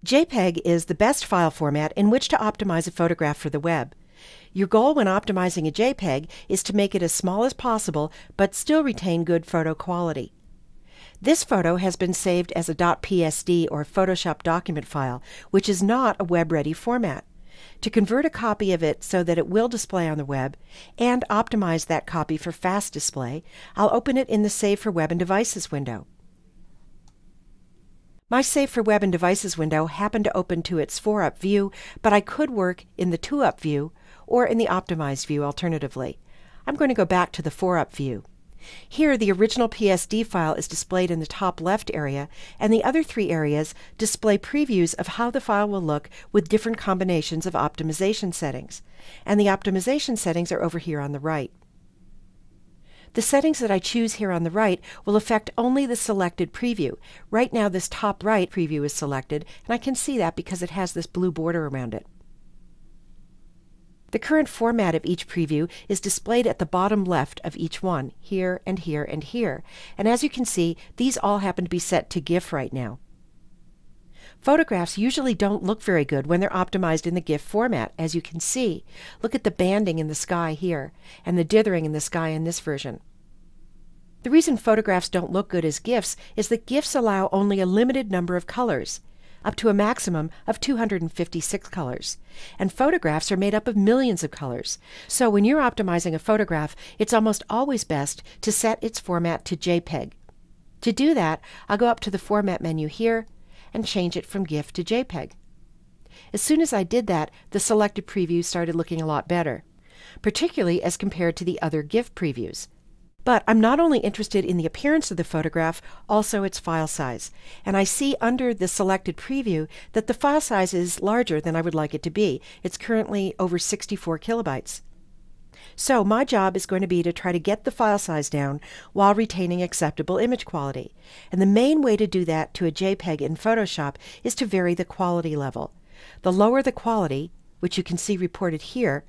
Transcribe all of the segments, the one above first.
JPEG is the best file format in which to optimize a photograph for the web. Your goal when optimizing a JPEG is to make it as small as possible but still retain good photo quality. This photo has been saved as a .psd or Photoshop document file, which is not a web-ready format. To convert a copy of it so that it will display on the web and optimize that copy for fast display, I'll open it in the Save for Web and Devices window. My Save for Web and Devices window happened to open to its 4-up view, but I could work in the 2-up view or in the optimized view alternatively. I'm going to go back to the 4-up view. Here, the original PSD file is displayed in the top left area, and the other 3 areas display previews of how the file will look with different combinations of optimization settings. And the optimization settings are over here on the right. The settings that I choose here on the right will affect only the selected preview. Right now this top right preview is selected, and I can see that because it has this blue border around it. The current format of each preview is displayed at the bottom left of each one, here and here and here. And as you can see, these all happen to be set to GIF right now. Photographs usually don't look very good when they're optimized in the GIF format, as you can see. Look at the banding in the sky here, and the dithering in the sky in this version. The reason photographs don't look good as GIFs is that GIFs allow only a limited number of colors, up to a maximum of 256 colors. And photographs are made up of millions of colors. So when you're optimizing a photograph, it's almost always best to set its format to JPEG. To do that, I'll go up to the Format menu here and change it from GIF to JPEG. As soon as I did that, the selected preview started looking a lot better, particularly as compared to the other GIF previews. But I'm not only interested in the appearance of the photograph, also its file size. And I see under the selected preview that the file size is larger than I would like it to be. It's currently over 64 kilobytes. So my job is going to be to try to get the file size down while retaining acceptable image quality. And the main way to do that to a JPEG in Photoshop is to vary the quality level. The lower the quality, which you can see reported here,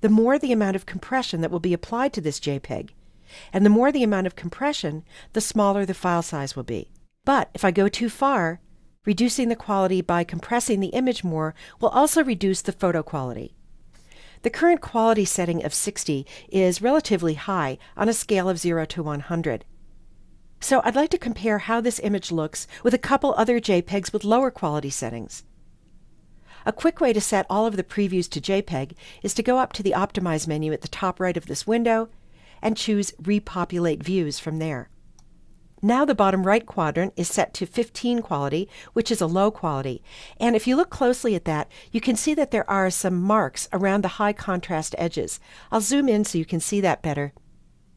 the more the amount of compression that will be applied to this JPEG. And the more the amount of compression, the smaller the file size will be. But if I go too far, reducing the quality by compressing the image more will also reduce the photo quality. The current quality setting of 60 is relatively high on a scale of 0 to 100. So I'd like to compare how this image looks with a couple other JPEGs with lower quality settings. A quick way to set all of the previews to JPEG is to go up to the Optimize menu at the top right of this window and choose Repopulate Views from there. Now the bottom right quadrant is set to 15 quality, which is a low quality. And if you look closely at that, you can see that there are some marks around the high contrast edges. I'll zoom in so you can see that better.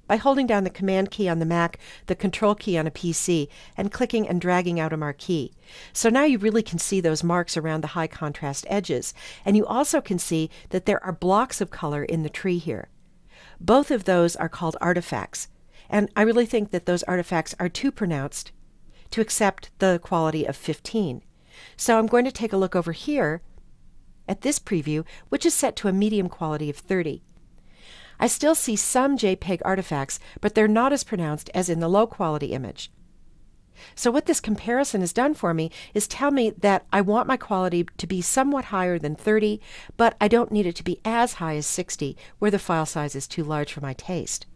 By holding down the Command key on the Mac, the Control key on a PC, and clicking and dragging out a marquee. So now you really can see those marks around the high contrast edges. And you also can see that there are blocks of color in the tree here. Both of those are called artifacts. And I really think that those artifacts are too pronounced to accept the quality of 15. So I'm going to take a look over here at this preview, which is set to a medium quality of 30. I still see some JPEG artifacts, but they're not as pronounced as in the low quality image. So what this comparison has done for me is tell me that I want my quality to be somewhat higher than 30, but I don't need it to be as high as 60, where the file size is too large for my taste.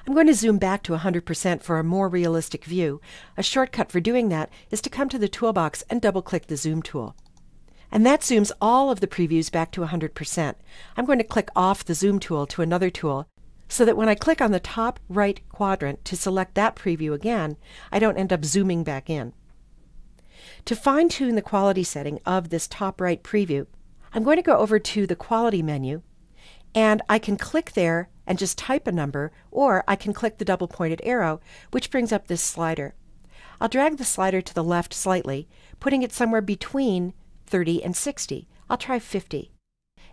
I'm going to zoom back to 100% for a more realistic view. A shortcut for doing that is to come to the toolbox and double-click the Zoom tool. And that zooms all of the previews back to 100%. I'm going to click off the Zoom tool to another tool, so that when I click on the top right quadrant to select that preview again, I don't end up zooming back in. To fine-tune the quality setting of this top right preview, I'm going to go over to the Quality menu, and I can click there and just type a number, or I can click the double-pointed arrow, which brings up this slider. I'll drag the slider to the left slightly, putting it somewhere between 30 and 60. I'll try 50.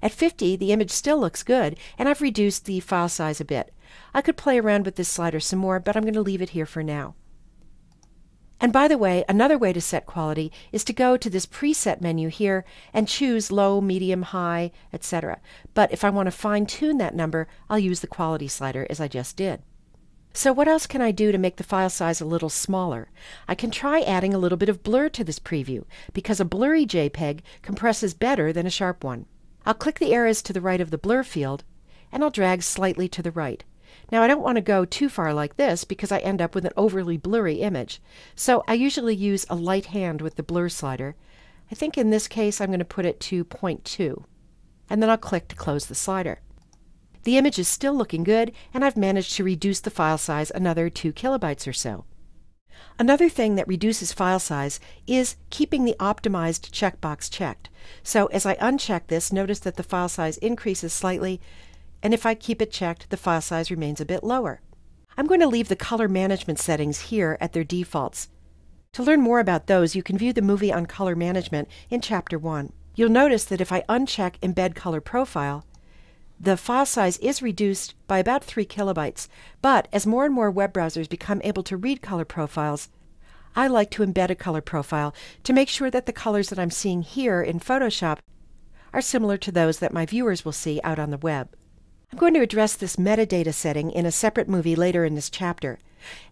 At 50, the image still looks good, and I've reduced the file size a bit. I could play around with this slider some more, but I'm going to leave it here for now. And by the way, another way to set quality is to go to this preset menu here and choose low, medium, high, etc. But if I want to fine-tune that number, I'll use the quality slider as I just did. So what else can I do to make the file size a little smaller? I can try adding a little bit of blur to this preview, because a blurry JPEG compresses better than a sharp one. I'll click the arrows to the right of the blur field, and I'll drag slightly to the right. Now I don't want to go too far like this because I end up with an overly blurry image. So I usually use a light hand with the blur slider. I think in this case I'm going to put it to 0.2. And then I'll click to close the slider. The image is still looking good, and I've managed to reduce the file size another 2 kilobytes or so. Another thing that reduces file size is keeping the optimized checkbox checked. So as I uncheck this, notice that the file size increases slightly, and if I keep it checked, the file size remains a bit lower. I'm going to leave the color management settings here at their defaults. To learn more about those, you can view the movie on color management in Chapter 1. You'll notice that if I uncheck Embed Color Profile, the file size is reduced by about 3 kilobytes, but as more and more web browsers become able to read color profiles, I like to embed a color profile to make sure that the colors that I'm seeing here in Photoshop are similar to those that my viewers will see out on the web. I'm going to address this metadata setting in a separate movie later in this chapter.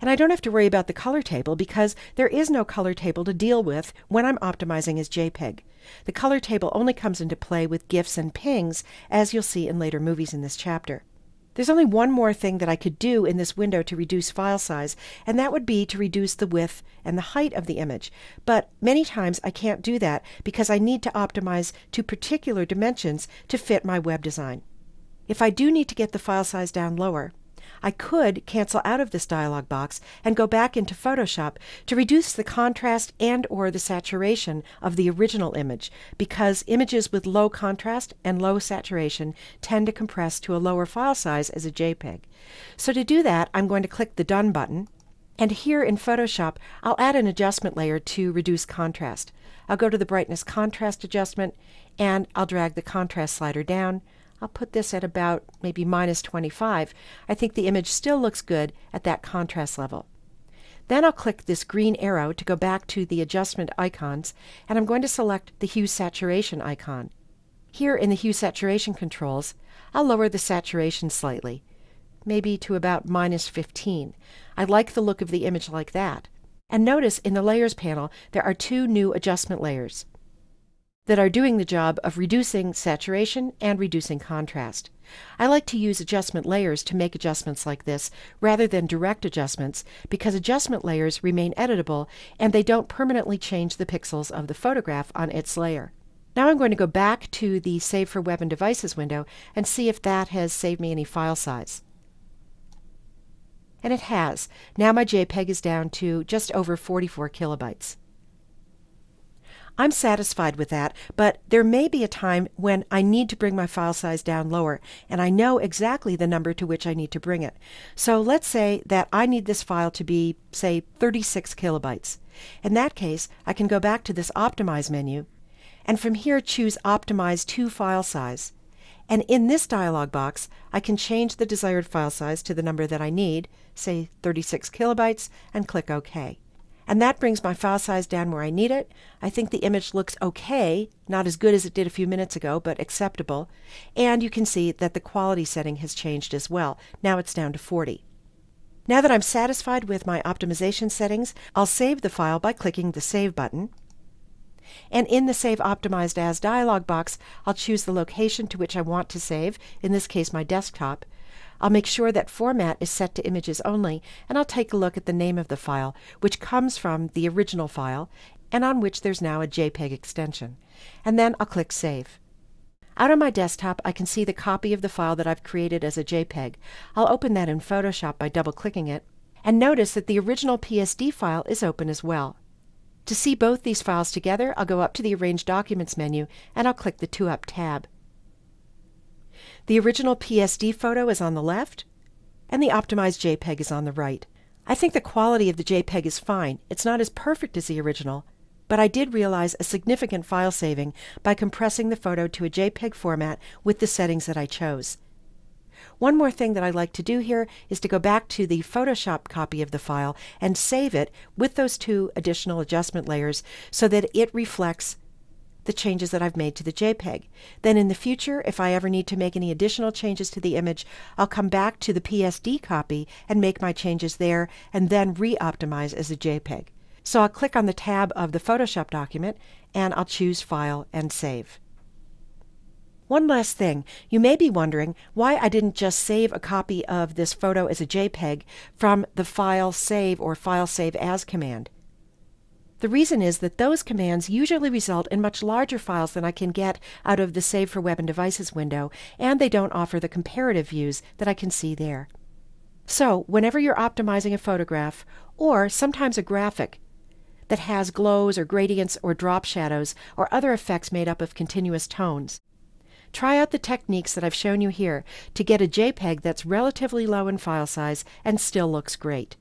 And I don't have to worry about the color table because there is no color table to deal with when I'm optimizing as JPEG. The color table only comes into play with GIFs and PNGs, as you'll see in later movies in this chapter. There's only one more thing that I could do in this window to reduce file size, and that would be to reduce the width and the height of the image. But many times I can't do that because I need to optimize to particular dimensions to fit my web design. If I do need to get the file size down lower, I could cancel out of this dialog box and go back into Photoshop to reduce the contrast and/or the saturation of the original image, because images with low contrast and low saturation tend to compress to a lower file size as a JPEG. So to do that, I'm going to click the Done button, and here in Photoshop, I'll add an adjustment layer to reduce contrast. I'll go to the Brightness Contrast adjustment, and I'll drag the contrast slider down. I'll put this at about maybe -25. I think the image still looks good at that contrast level. Then I'll click this green arrow to go back to the adjustment icons, and I'm going to select the hue saturation icon. Here in the hue saturation controls, I'll lower the saturation slightly, maybe to about -15. I like the look of the image like that. And notice in the Layers panel there are 2 new adjustment layers that are doing the job of reducing saturation and reducing contrast. I like to use adjustment layers to make adjustments like this rather than direct adjustments because adjustment layers remain editable and they don't permanently change the pixels of the photograph on its layer. Now I'm going to go back to the Save for Web and Devices window and see if that has saved me any file size. And it has. Now my JPEG is down to just over 44 kilobytes. I'm satisfied with that, but there may be a time when I need to bring my file size down lower, and I know exactly the number to which I need to bring it. So let's say that I need this file to be, say, 36 kilobytes. In that case, I can go back to this Optimize menu, and from here choose Optimize to File Size. And in this dialog box, I can change the desired file size to the number that I need, say 36 kilobytes, and click OK. And that brings my file size down where I need it. I think the image looks okay, not as good as it did a few minutes ago, but acceptable. And you can see that the quality setting has changed as well. Now it's down to 40. Now that I'm satisfied with my optimization settings, I'll save the file by clicking the Save button. And in the Save Optimized As dialog box, I'll choose the location to which I want to save, in this case my desktop. I'll make sure that format is set to images only, and I'll take a look at the name of the file, which comes from the original file, and on which there's now a JPEG extension. And then I'll click Save. Out on my desktop, I can see the copy of the file that I've created as a JPEG. I'll open that in Photoshop by double-clicking it, and notice that the original PSD file is open as well. To see both these files together, I'll go up to the Arrange Documents menu, and I'll click the 2-up tab. The original PSD photo is on the left, and the optimized JPEG is on the right. I think the quality of the JPEG is fine. It's not as perfect as the original, but I did realize a significant file saving by compressing the photo to a JPEG format with the settings that I chose. One more thing that I like to do here is to go back to the Photoshop copy of the file and save it with those 2 additional adjustment layers so that it reflects the changes that I've made to the JPEG. Then in the future, if I ever need to make any additional changes to the image, I'll come back to the PSD copy and make my changes there and then re-optimize as a JPEG. So I'll click on the tab of the Photoshop document and I'll choose File and Save. One last thing, you may be wondering why I didn't just save a copy of this photo as a JPEG from the File Save or File Save As command. The reason is that those commands usually result in much larger files than I can get out of the Save for Web and Devices window, and they don't offer the comparative views that I can see there. So, whenever you're optimizing a photograph, or sometimes a graphic that has glows or gradients or drop shadows or other effects made up of continuous tones, try out the techniques that I've shown you here to get a JPEG that's relatively low in file size and still looks great.